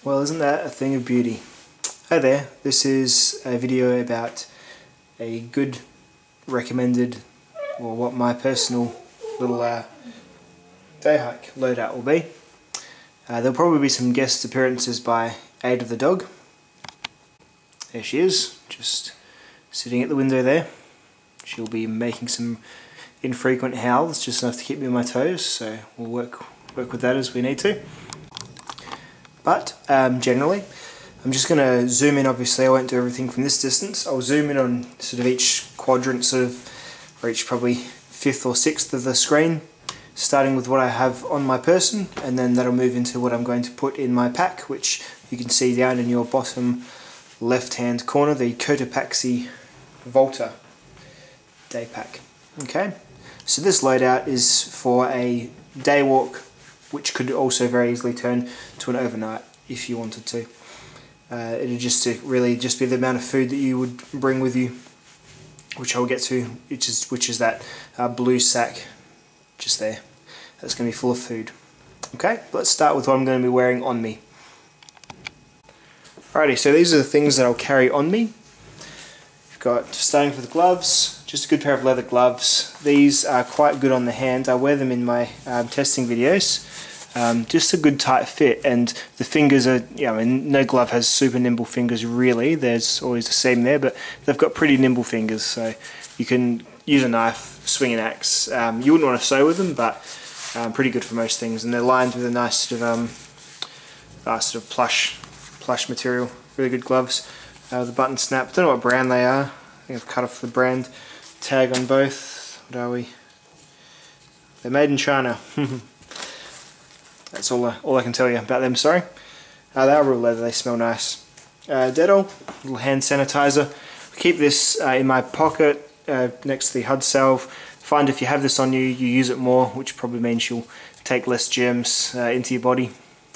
Well, isn't that a thing of beauty? Hi there, this is a video about a good recommended, or what my personal little day hike loadout will be. There'll probably be some guest appearances by Ada the dog. There she is, just sitting at the window there. She'll be making some infrequent howls, just enough to keep me on my toes, so we'll work with that as we need to. But generally, I'm just going to zoom in. Obviously I won't do everything from this distance. I'll zoom in on sort of each quadrant, or each probably fifth or sixth of the screen, starting with what I have on my person, and then that'll move into what I'm going to put in my pack, which you can see down in your bottom left hand corner, the Cotopaxi Volta day pack. Okay, so this loadout is for a day walk, which could also very easily turn to an overnight if you wanted to. It'll just really just be the amount of food that you would bring with you, which I'll get to, which is that blue sack just there. That's going to be full of food. Okay, let's start with what I'm going to be wearing on me. Alrighty, so these are the things that I'll carry on me. We've got, starting with the gloves, just a good pair of leather gloves. These are quite good on the hand. I wear them in my testing videos. Just a good tight fit, and the fingers are, I mean, no glove has super nimble fingers really. There's always a seam there, but they've got pretty nimble fingers, so you can use a knife, swing an axe. You wouldn't want to sew with them, but pretty good for most things, and they're lined with a nice sort of plush material. Really good gloves. The button snap. Don't know what brand they are. I think I've cut off the brand tag on both. What are we? They're made in China. That's all I can tell you about them, sorry. They are real leather, they smell nice. Dettol, little hand sanitizer. Keep this in my pocket next to the HUD salve. Find if you have this on you, you use it more, which probably means you'll take less germs into your body,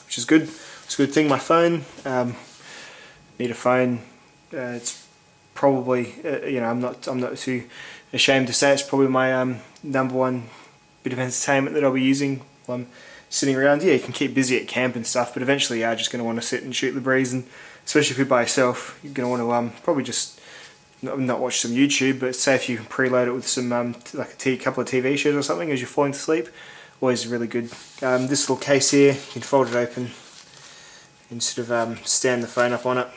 which is good. It's a good thing. My phone, need a phone. It's probably, I'm not too ashamed to say it's probably my number one bit of entertainment that I'll be using while I'm sitting around. Yeah, you can keep busy at camp and stuff, but eventually you're just going to want to sit and shoot the breeze, and especially if you're by yourself, you're going to want to probably just not watch some YouTube, but say if you can preload it with some like a couple of TV shows or something as you're falling to sleep, always really good. This little case here, you can fold it open and sort of stand the phone up on it,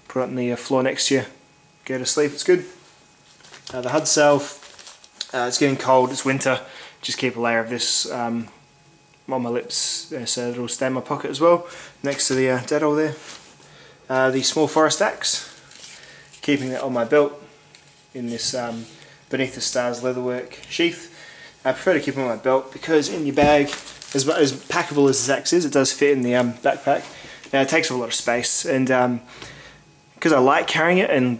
put it on the floor next to you, go to sleep. It's good. The HUD salve, it's getting cold, it's winter, just keep a layer of this on my lips so it'll stay in my pocket as well, next to the Dettol there. The small forest axe, keeping that on my belt in this Beneath the Stars leatherwork sheath. I prefer to keep it on my belt because in your bag, as packable as this axe is, it does fit in the backpack. Now it takes up a lot of space, and because I like carrying it, and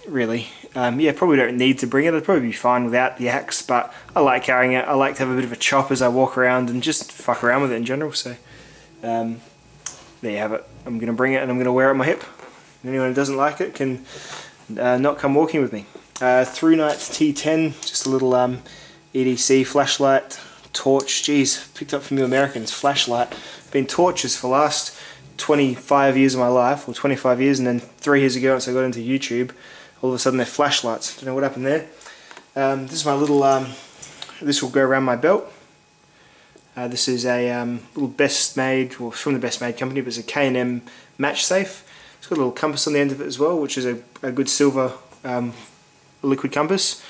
really, probably don't need to bring it. I'd probably be fine without the axe, but I like carrying it. I like to have a bit of a chop as I walk around and just fuck around with it in general. So there you have it. I'm going to bring it and I'm going to wear it on my hip. Anyone who doesn't like it can not come walking with me. Through Night T10, just a little EDC flashlight, torch. Geez, picked up from you Americans, flashlight. Been torches for the last 25 years of my life, or 25 years, and then 3 years ago once I got into YouTube, all of a sudden they're flashlights. Don't know what happened there. This is my little, this will go around my belt. This is a little Best Made, well, from the Best Made company, but it's a K&M match safe. It's got a little compass on the end of it as well, which is a good silver liquid compass.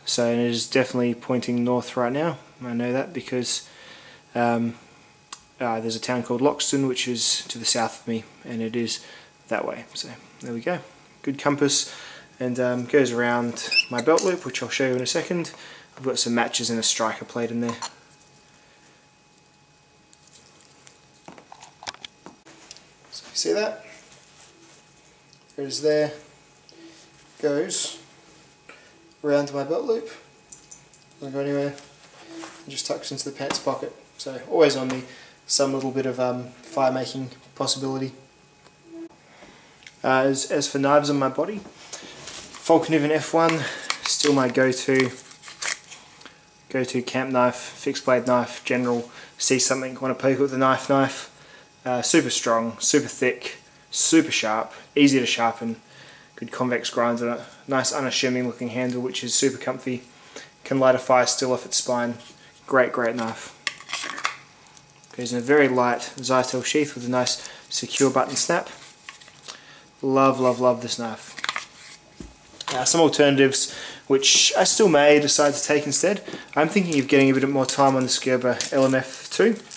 So it is definitely pointing north right now. I know that because there's a town called Loxton which is to the south of me, and it is that way. So there we go. Good compass, and goes around my belt loop, which I'll show you in a second. I've got some matches and a striker plate in there. So you see that? There it is there. Goes around to my belt loop. Doesn't go anywhere. And just tucks into the pants pocket. So always on me. Some little bit of fire making possibility. As for knives on my body, Falconivan F1, still my go-to camp knife, fixed blade knife, general, see something, want to poke with a knife. Super strong, super thick, super sharp, easy to sharpen, good convex grind on it, nice unassuming looking handle which is super comfy, can light a fire still off its spine, great knife. Goes in a very light Zytel sheath with a nice secure button snap. Love this knife. Some alternatives which I still may decide to take instead. I'm thinking of getting a bit more time on this Gerber LMF2.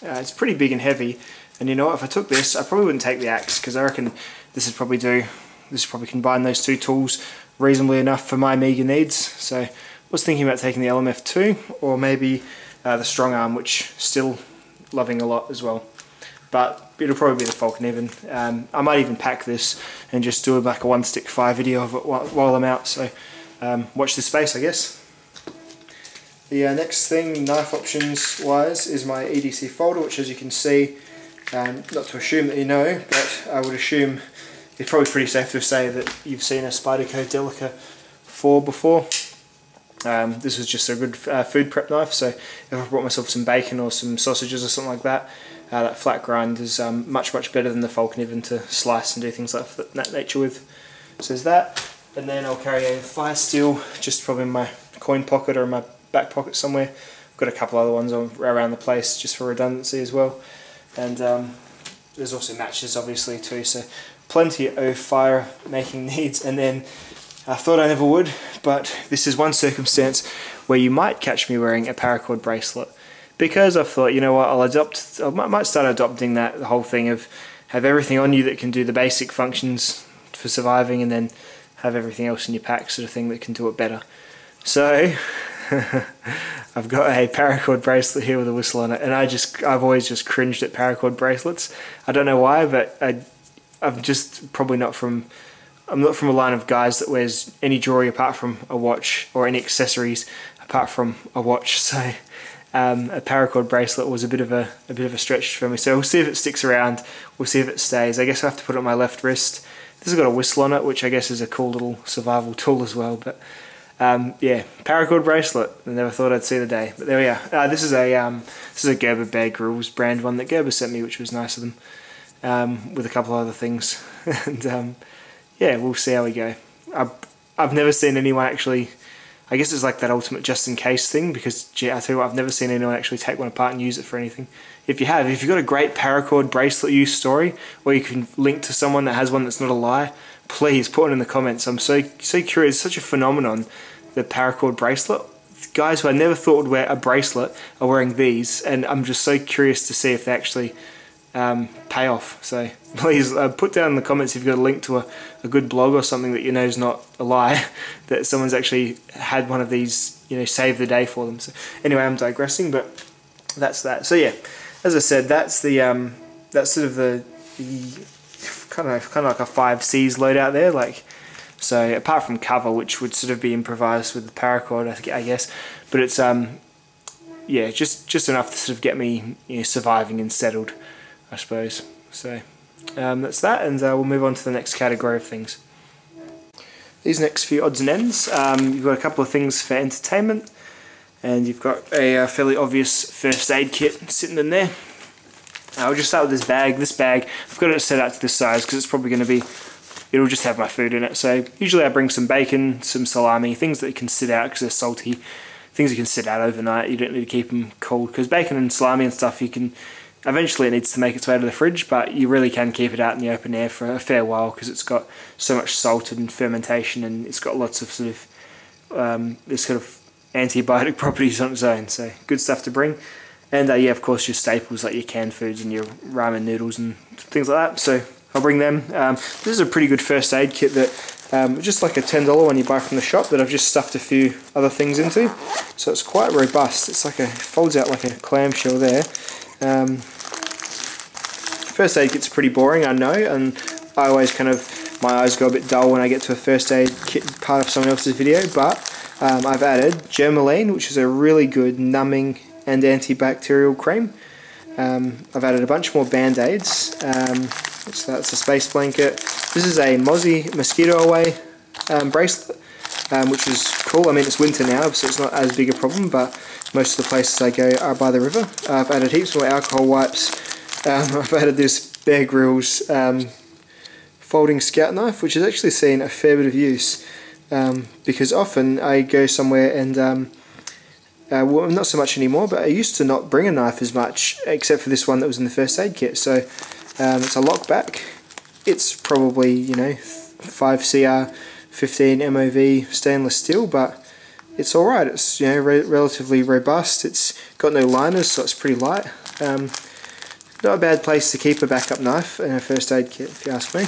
It's pretty big and heavy, and you know what, if I took this I probably wouldn't take the axe, because I reckon this would probably combine those two tools reasonably enough for my meager needs. So I was thinking about taking the LMF2 or maybe the strong arm, which still loving a lot as well. But it'll probably be the Falcon even. I might even pack this and just do like a one stick fire video of it while I'm out, so watch this space I guess. The next thing, knife options wise, is my EDC folder, which as you can see, not to assume that you know, but I would assume it's probably pretty safe to say that you've seen a Spyderco Delica 4 before. This was just a good food prep knife, so if I brought myself some bacon or some sausages or something like that, that flat grind is much better than the Falcon even to slice and do things like that nature with. So there's that, and then I'll carry a fire steel just probably in my coin pocket or in my back pocket somewhere. I've got a couple other ones around the place just for redundancy as well, and there's also matches obviously too, so plenty of fire making needs. And then I thought I never would, but this is one circumstance where you might catch me wearing a paracord bracelet, because I've thought, you know what, I might start adopting that the whole thing of have everything on you that can do the basic functions for surviving, and then have everything else in your pack sort of thing that can do it better. So I've got a paracord bracelet here with a whistle on it, and I've always just cringed at paracord bracelets. I don't know why, but I'm just probably not from a line of guys that wears any jewelry apart from a watch, or any accessories apart from a watch. So a paracord bracelet was a bit of a stretch for me. So we'll see if it sticks around. We'll see if it stays. I guess I have to put it on my left wrist. This has got a whistle on it, which I guess is a cool little survival tool as well. But yeah, paracord bracelet. I never thought I'd see the day, but there we are. This is a Gerber Bear Grylls brand one that Gerber sent me, which was nice of them, with a couple of other things. And yeah, we'll see how we go. I've never seen anyone actually, I guess it's like that ultimate just in case thing, because gee, I tell you what, I've never seen anyone actually take one apart and use it for anything. If you've got a great paracord bracelet use story, or you can link to someone that has one that's not a lie, please put it in the comments. I'm so curious. It's such a phenomenon, the paracord bracelet. Guys who I never thought would wear a bracelet are wearing these, and I'm just so curious to see if they actually pay off. So please put down in the comments if you've got a link to a good blog or something that you know is not a lie, that someone's actually had one of these, you know, save the day for them. So anyway, I'm digressing, but that's that. So yeah, as I said, that's the that's sort of the kind of like a 5Cs loadout there. Like, so apart from cover, which would sort of be improvised with the paracord, I guess, but it's yeah, just enough to sort of get me, you know, surviving and settled, I suppose. So that's that, and we'll move on to the next category of things. These next few odds and ends, you've got a couple of things for entertainment, and you've got a fairly obvious first aid kit sitting in there. I'll just start with this bag. This bag, I've got it set out to this size because it's probably going to be, it'll just have my food in it. So usually I bring some bacon, some salami, things that can sit out because they're salty, things that can sit out overnight. You don't need to keep them cold, because bacon and salami and stuff, you can, eventually it needs to make its way to the fridge, but you really can keep it out in the open air for a fair while because it's got so much salt and fermentation, and it's got lots of sort of this sort of antibiotic properties on its own. So good stuff to bring. And yeah, of course, your staples like your canned foods and your ramen noodles and things like that. So I'll bring them. This is a pretty good first aid kit that just like a $10 one you buy from the shop that I've just stuffed a few other things into. So it's quite robust. It's like folds out like a clamshell there. First aid kit's pretty boring, I know, and I always kind of, my eyes go a bit dull when I get to a first aid kit part of someone else's video, but I've added Germaline, which is a really good numbing and antibacterial cream. I've added a bunch more band-aids. So that's a space blanket. This is a Mozzie mosquito away bracelet, which is cool. I mean, it's winter now, so it's not as big a problem, but most of the places I go are by the river. I've added heaps more alcohol wipes. I've added this Bear Grylls folding scout knife, which has actually seen a fair bit of use, because often I go somewhere and well, not so much anymore, but I used to not bring a knife as much, except for this one that was in the first aid kit. So it's a lockback. It's probably, you know, 5CR 15 MOV stainless steel, but it's alright. It's, you know, relatively robust. It's got no liners, so it's pretty light. Not a bad place to keep a backup knife in a first aid kit, if you ask me.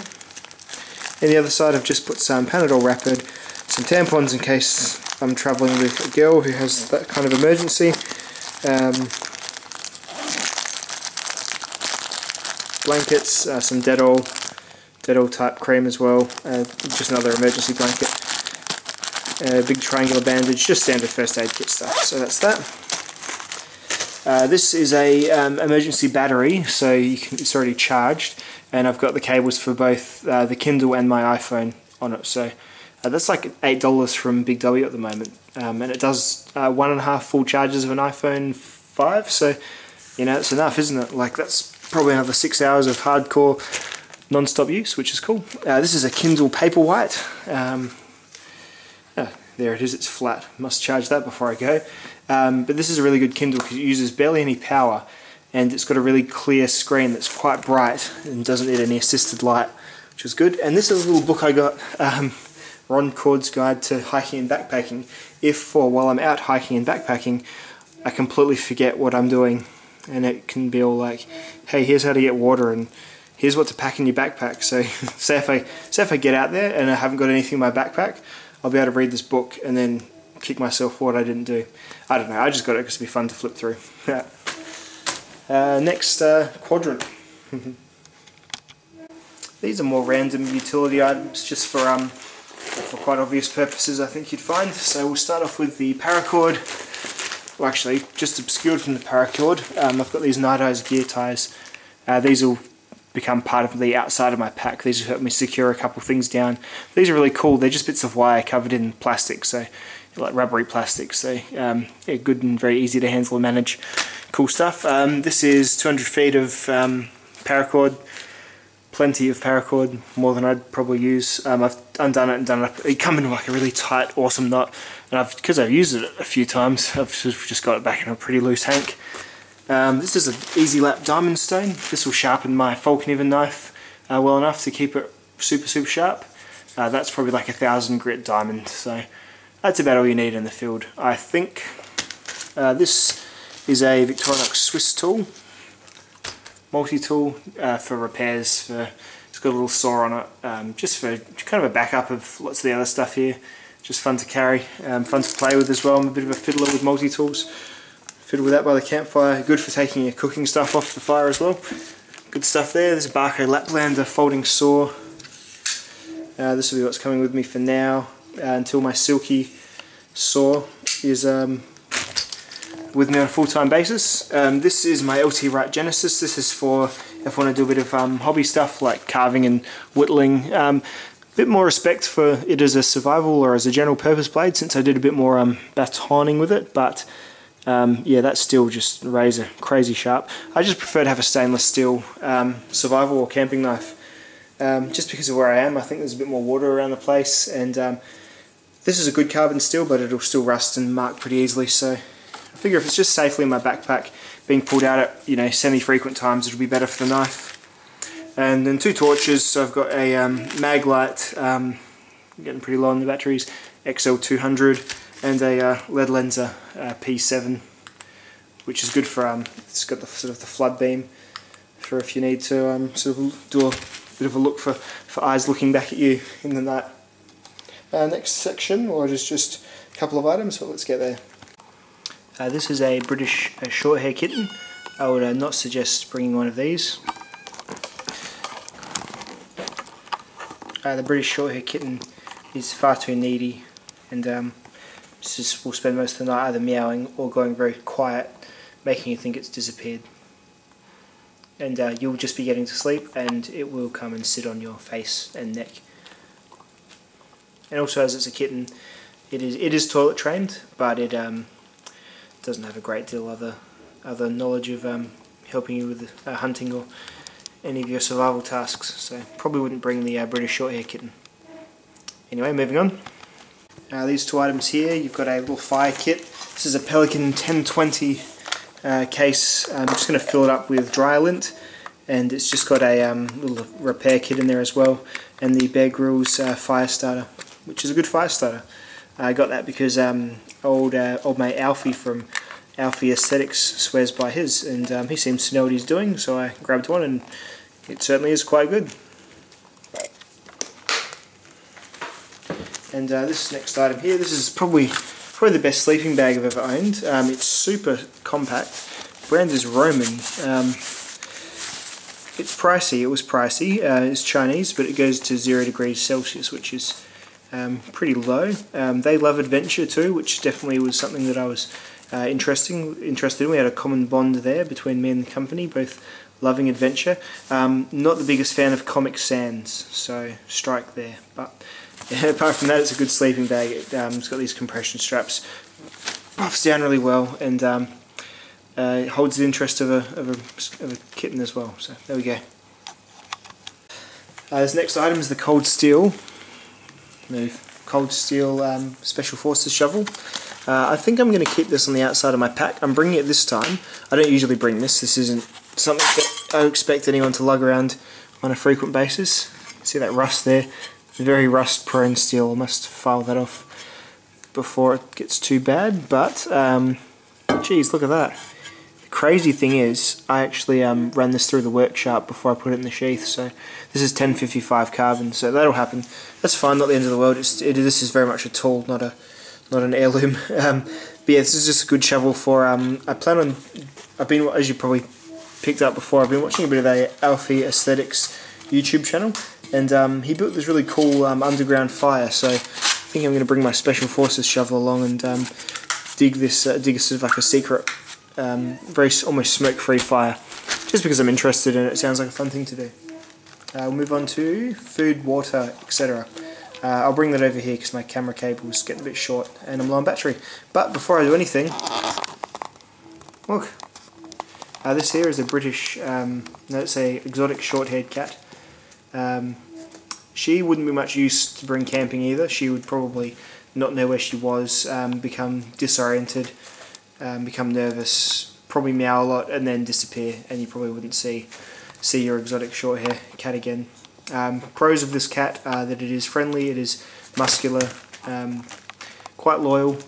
On the other side, I've just put some Panadol Rapid, some tampons in case I'm travelling with a girl who has that kind of emergency. Blankets, some Dettol type cream as well, just another emergency blanket. Big triangular bandage, just standard first aid kit stuff. So that's that. This is a emergency battery, so it's already charged, and I've got the cables for both the Kindle and my iPhone on it. So that's like $8 from Big W at the moment, and it does 1.5 full charges of an iPhone 5. So you know, it's enough, isn't it? Like, that's probably another 6 hours of hardcore non-stop use, which is cool. This is a Kindle Paperwhite. There it is, it's flat. Must charge that before I go. But this is a really good Kindle because it uses barely any power, and it's got a really clear screen that's quite bright and doesn't need any assisted light, which is good. And this is a little book I got, Ron Cord's Guide to Hiking and Backpacking. While I'm out hiking and backpacking, I completely forget what I'm doing, and it can be all like, hey, here's how to get water, and here's what to pack in your backpack. So say if I get out there and I haven't got anything in my backpack, I'll be able to read this book and then kick myself for what I didn't do. I don't know, I just got it because it'd be fun to flip through. Next, quadrant. These are more random utility items, just for quite obvious purposes I think you'd find. So we'll start off with the paracord. Well, actually, just obscured from the paracord, I've got these Night Eyes gear ties. These will become part of the outside of my pack. These will help me secure a couple things down. These are really cool. They're just bits of wire covered in plastic, so like rubbery plastic. So yeah, good and very easy to handle and manage. Cool stuff. This is 200 feet of paracord. Plenty of paracord, more than I'd probably use. I've undone it and done it up. It come in like a really tight, awesome knot, and because I've used it a few times, I've just got it back in a pretty loose hank. This is an Easy Lap diamond stone. This will sharpen my Falcon knife well enough to keep it super sharp. That's probably like 1,000 grit diamond, so that's about all you need in the field, I think. This is a Victorinox Swiss tool, multi-tool for repairs. It's got a little saw on it, just for kind of a backup of lots of the other stuff here. Just fun to carry, fun to play with as well. I'm a bit of a fiddler with multi-tools. Fiddle with that by the campfire. Good for taking your cooking stuff off the fire as well. Good stuff there. There's a Barco Laplander folding saw. This will be what's coming with me for now, until my Silky saw is with me on a full-time basis. This is my LT Wright Genesis. This is for if I want to do a bit of hobby stuff like carving and whittling. Bit more respect for it as a survival or as a general purpose blade, since I did a bit more batoning with it, but yeah, that's still just razor crazy sharp. I just prefer to have a stainless steel survival or camping knife, just because of where I am. I think there's a bit more water around the place, and this is a good carbon steel, but it'll still rust and mark pretty easily, so I figure if it's just safely in my backpack, being pulled out at, you know, semi-frequent times, it'll be better for the knife. And then 2 torches. So I've got a Maglite, getting pretty low on the batteries, XL200, and a lead lenser P7, which is good for it's got the sort of the flood beam for if you need to sort of do a bit of a look for eyes looking back at you in the night. Next section, or just a couple of items, but let's get there. This is a British short hair kitten. I would not suggest bringing one of these. The British short hair kitten is far too needy, and will spend most of the night either meowing or going very quiet, making you think it's disappeared. And you'll just be getting to sleep, and it will come and sit on your face and neck. And also, as it's a kitten, it is toilet trained, but it doesn't have a great deal of other knowledge of helping you with hunting or any of your survival tasks, so probably wouldn't bring the British Shorthair kitten. Anyway, moving on. These two items here, you've got a little fire kit. This is a Pelican 1020 case. I'm just going to fill it up with dry lint, and it's just got a little repair kit in there as well, and the Bear Grylls fire starter, which is a good fire starter. I got that because old mate Alfie from Alfie Aesthetics swears by his, and he seems to know what he's doing, so I grabbed one, and it certainly is quite good. And this next item here, this is probably the best sleeping bag I've ever owned. It's super compact. Brand is Roman. It's pricey. It was pricey. It's Chinese, but it goes to 0 degrees Celsius, which is pretty low. They love adventure too, which definitely was something that I was interested in. We had a common bond there between me and the company, both loving adventure. Not the biggest fan of Comic Sans, so strike there. But yeah, apart from that, it's a good sleeping bag. It's got these compression straps, puffs down really well, and it holds the interest of a kitten as well. So there we go. This next item is the Cold Steel. Cold Steel Special Forces shovel. I think I'm going to keep this on the outside of my pack. I'm bringing it this time. I don't usually bring this. This isn't something that I expect anyone to lug around on a frequent basis. See that rust there? Very rust prone steel. I must file that off before it gets too bad, but geez, look at that. The crazy thing is I actually ran this through the workshop before I put it in the sheath, so this is 1055 carbon, so that'll happen. That's fine, not the end of the world. This is very much a tool, not an heirloom. But yeah, this is just a good shovel for I've been, as you probably picked up before, I've been watching a bit of a Alfie Aesthetics YouTube channel, and he built this really cool underground fire, so I think I'm going to bring my Special Forces shovel along and dig a sort of like a secret, very almost smoke-free fire, just because I'm interested in it. It sounds like a fun thing to do. We'll move on to food, water, etc. I'll bring that over here because my camera cable is getting a bit short and I'm low on battery. But before I do anything, look, this here is a British, let's say exotic short-haired cat. She wouldn't be much use to bring camping either. She would probably not know where she was, become disoriented, become nervous, probably meow a lot and then disappear, and you probably wouldn't see your exotic short-hair cat again. Pros of this cat are that it is friendly, it is muscular, quite loyal.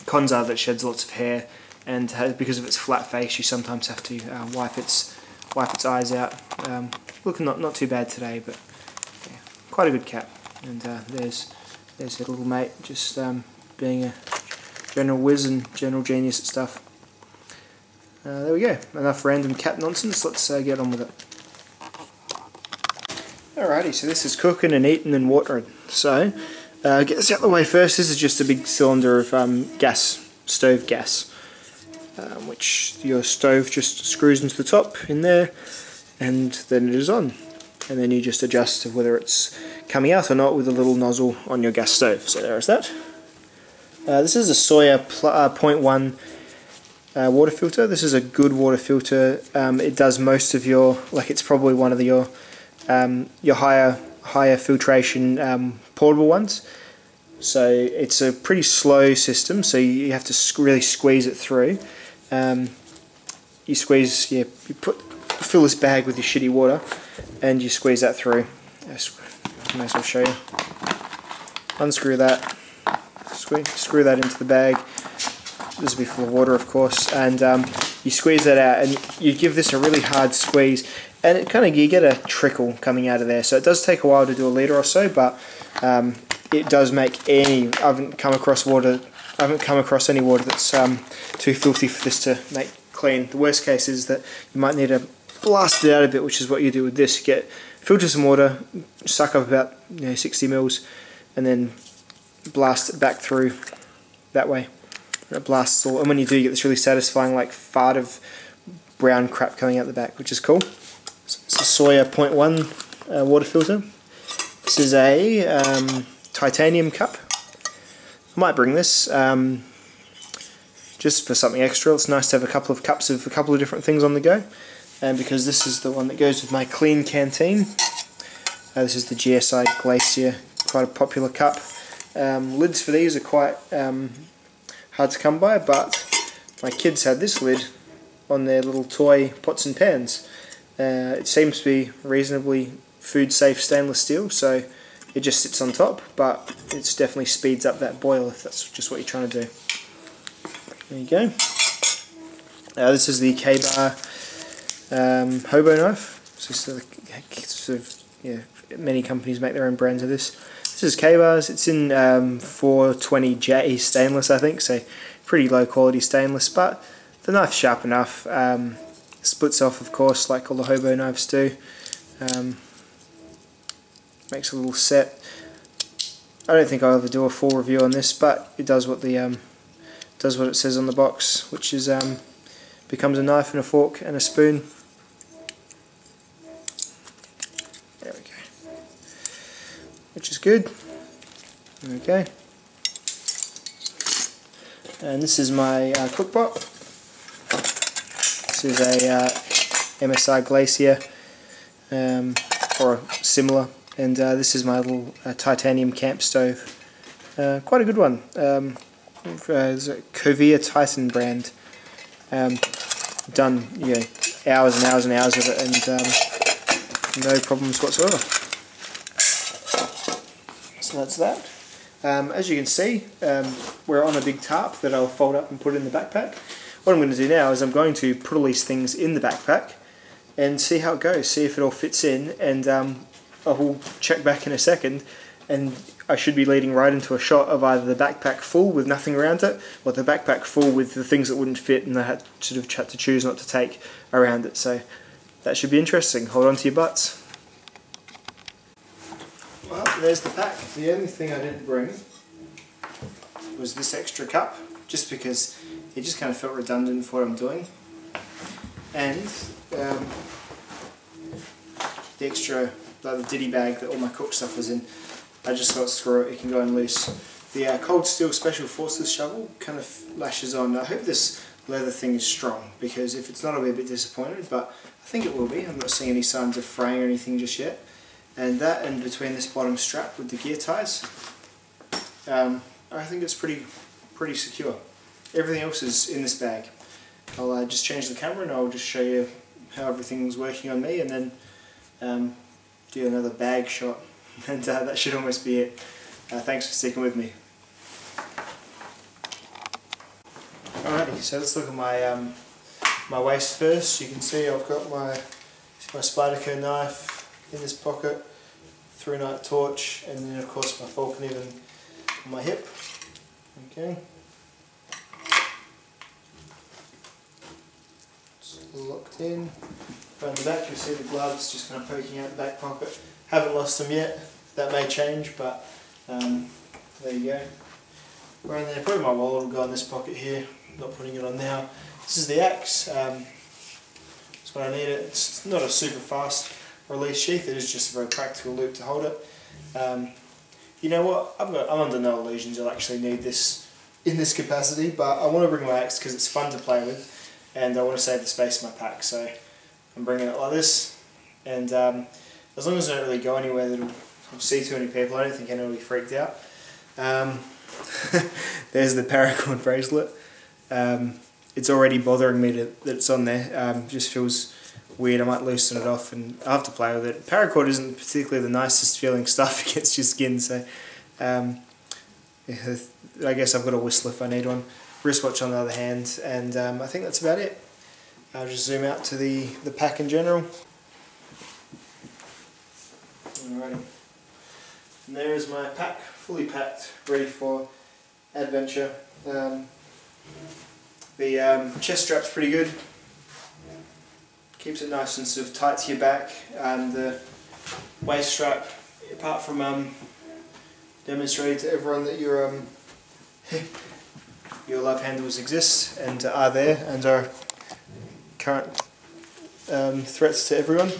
Cons are that it sheds lots of hair, and because of its flat face you sometimes have to wipe its eyes out. Looking not too bad today, but yeah, quite a good cat. And there's her little mate, just being a general whiz and general genius at stuff. There we go, enough random cat nonsense, let's get on with it. Alrighty, so this is cooking and eating and watering. So, get this out of the way first. This is just a big cylinder of stove gas, which your stove just screws into the top in there, and then it is on. And then you just adjust to whether it's coming out or not with a little nozzle on your gas stove. So there is that. This is a Sawyer 0.1 water filter. This is a good water filter. It does most of your, it's probably one of your higher filtration portable ones. So it's a pretty slow system, so you have to really squeeze it through. You fill this bag with your shitty water and you squeeze that through. I may as well show you. Unscrew that, screw that into the bag. This will be full of water, of course, and you squeeze that out and you give this a really hard squeeze, and you get a trickle coming out of there. So it does take a while to do a litre or so, but it does make I haven't come across any water that's too filthy for this to make clean. The worst case is that you might need to blast it out a bit, which is what you do with this. You filter some water, suck up about 60 mils, and then blast it back through that way. And it blasts all, and when you do, you get this really satisfying fart of brown crap coming out the back, which is cool. So it's a Sawyer 0.1 water filter. This is a titanium cup. I might bring this. just for something extra. It's nice to have a couple of cups of a couple of different things on the go. And because this is the one that goes with my clean canteen, this is the GSI Glacier, quite a popular cup. Lids for these are quite hard to come by, but my kids had this lid on their little toy pots and pans. It seems to be reasonably food safe stainless steel, so it just sits on top, but it definitely speeds up that boil if that's just what you're trying to do. There you go. This is the K-Bar hobo knife. Many companies make their own brands of this. This is K-Bars. It's in 420J stainless, I think, so pretty low quality stainless, but the knife's sharp enough. Splits off, of course, like all the hobo knives do. Makes a little set. I don't think I'll ever do a full review on this, but it does what it says on the box, which is becomes a knife and a fork and a spoon. There we go. Which is good. Okay. And this is my cook pot. This is a MSI Glacier, or similar, and this is my little titanium camp stove. Quite a good one. It's a Covia Titan brand. Done hours and hours and hours of it, and no problems whatsoever. So that's that. As you can see, we're on a big tarp that I'll fold up and put in the backpack. What I'm going to do now is I'm going to put all these things in the backpack and see how it goes, see if it all fits in, and I will check back in a second, and I should be leading right into a shot of either the backpack full with nothing around it, or the backpack full with the things that wouldn't fit and I had to choose not to take around it. So that should be interesting. Hold on to your butts. Well, there's the pack. The only thing I didn't bring was this extra cup, just because it just kind of felt redundant for what I'm doing. And the extra, the ditty bag that all my cook stuff was in, I just thought, screw it, it can go in loose. The Cold Steel Special Forces shovel kind of lashes on. I hope this leather thing is strong, because if it's not, I'll be a bit disappointed, but I think it will be. I'm not seeing any signs of fraying or anything just yet. And that, and between this bottom strap with the gear ties, I think it's pretty secure. Everything else is in this bag. I'll just change the camera and I'll just show you how everything's working on me, and then do another bag shot, and that should almost be it. Thanks for sticking with me. Alrighty, so let's look at my my waist first. You can see I've got my Spyderco knife in this pocket, 3-night torch, and then of course my fork and even on my hip. Okay. It's locked in. Around the back you'll see the gloves just kind of poking out the back pocket. Haven't lost them yet. That may change, but there you go. Around there, probably my wallet will go in this pocket here. Not putting it on now. This is the axe. That's when I need it. It's not a super fast release sheath. It is just a very practical loop to hold it. You know what? I'm under no illusions I'll actually need this in this capacity, but I want to bring my axe because it's fun to play with, and I want to save the space in my pack. So I'm bringing it like this, and as long as I don't really go anywhere that'll see too many people, I don't think anyone will be freaked out. There's the paracord bracelet. It's already bothering me that it's on there. Just feels weird. I might loosen it off and I'll have to play with it. Paracord isn't particularly the nicest feeling stuff against your skin, so I guess I've got a whistle if I need one. Wristwatch on the other hand, and I think that's about it. I'll just zoom out to the pack in general. Alrighty. And there is my pack, fully packed, ready for adventure. The chest strap's pretty good. Keeps it nice and sort of tight to your back. The waist strap, apart from demonstrating to everyone that your love handles exist and are there and are current threats to everyone.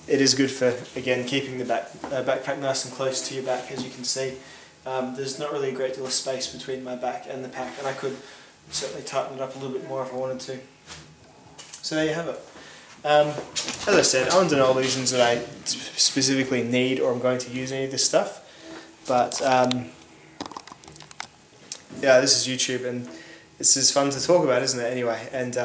It is good for, again, keeping the backpack nice and close to your back, as you can see. there's not really a great deal of space between my back and the pack, and I could certainly tighten it up a little bit more if I wanted to. So there you have it. As I said, I'm under no illusions that I specifically need or I'm going to use any of this stuff, but yeah, this is YouTube and it's just fun to talk about, isn't it, anyway? And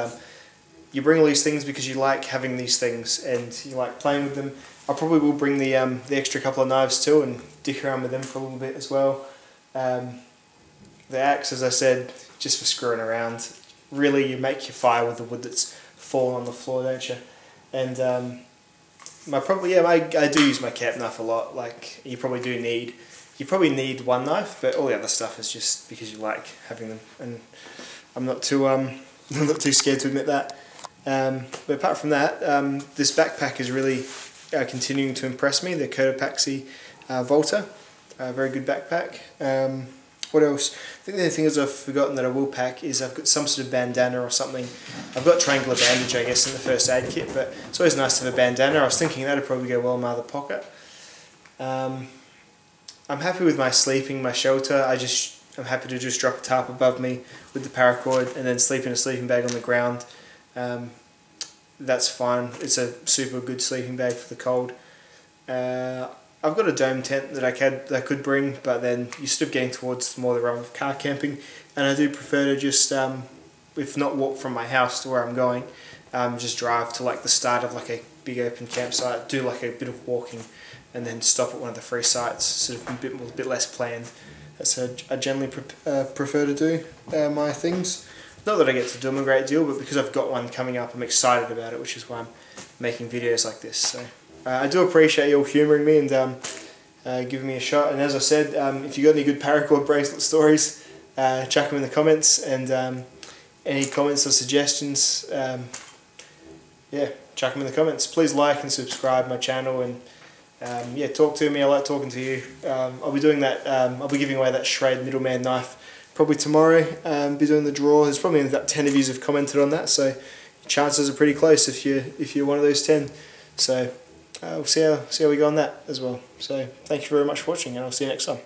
you bring all these things because you like having these things and you like playing with them. I probably will bring the extra couple of knives too and dick around with them for a little bit as well. The axe, as I said, just for screwing around. Really, you make your fire with the wood that's fallen on the floor, don't you? And I do use my camp knife a lot. Like you probably need one knife, but all the other stuff is just because you like having them, and I'm not too I'm not too scared to admit that. But apart from that, this backpack is really continuing to impress me. The Cotopaxi Volta, very good backpack. What else? I think the only thing is I've forgotten that I will pack is I've got some sort of bandana or something. I've got triangular bandage, I guess, in the first aid kit, but it's always nice to have a bandana. I was thinking that would probably go well in my other pocket. I'm happy with my sleeping, my shelter. I'm happy to just drop a tarp above me with the paracord and then sleep in a sleeping bag on the ground. That's fine. It's a super good sleeping bag for the cold. I've got a dome tent that I could bring, but then you're sort of getting towards more the realm of car camping, and I do prefer to just, if not walk from my house to where I'm going, just drive to like the start of like a big open campsite, do like a bit of walking, and then stop at one of the free sites, sort of a bit less planned. That's how I generally prefer to do my things. Not that I get to do them a great deal, but because I've got one coming up, I'm excited about it, which is why I'm making videos like this. So I do appreciate you all humouring me and giving me a shot. And as I said, if you got any good paracord bracelet stories, chuck them in the comments, and any comments or suggestions, yeah, chuck them in the comments. Please like and subscribe my channel, and yeah, talk to me. I like talking to you. I'll be doing that. I'll be giving away that Shred Middleman knife probably tomorrow. Be doing the draw. There's probably about 10 of you have commented on that, so chances are pretty close if you're one of those 10. So we'll see how we go on that as well. So thank you very much for watching, and I'll see you next time.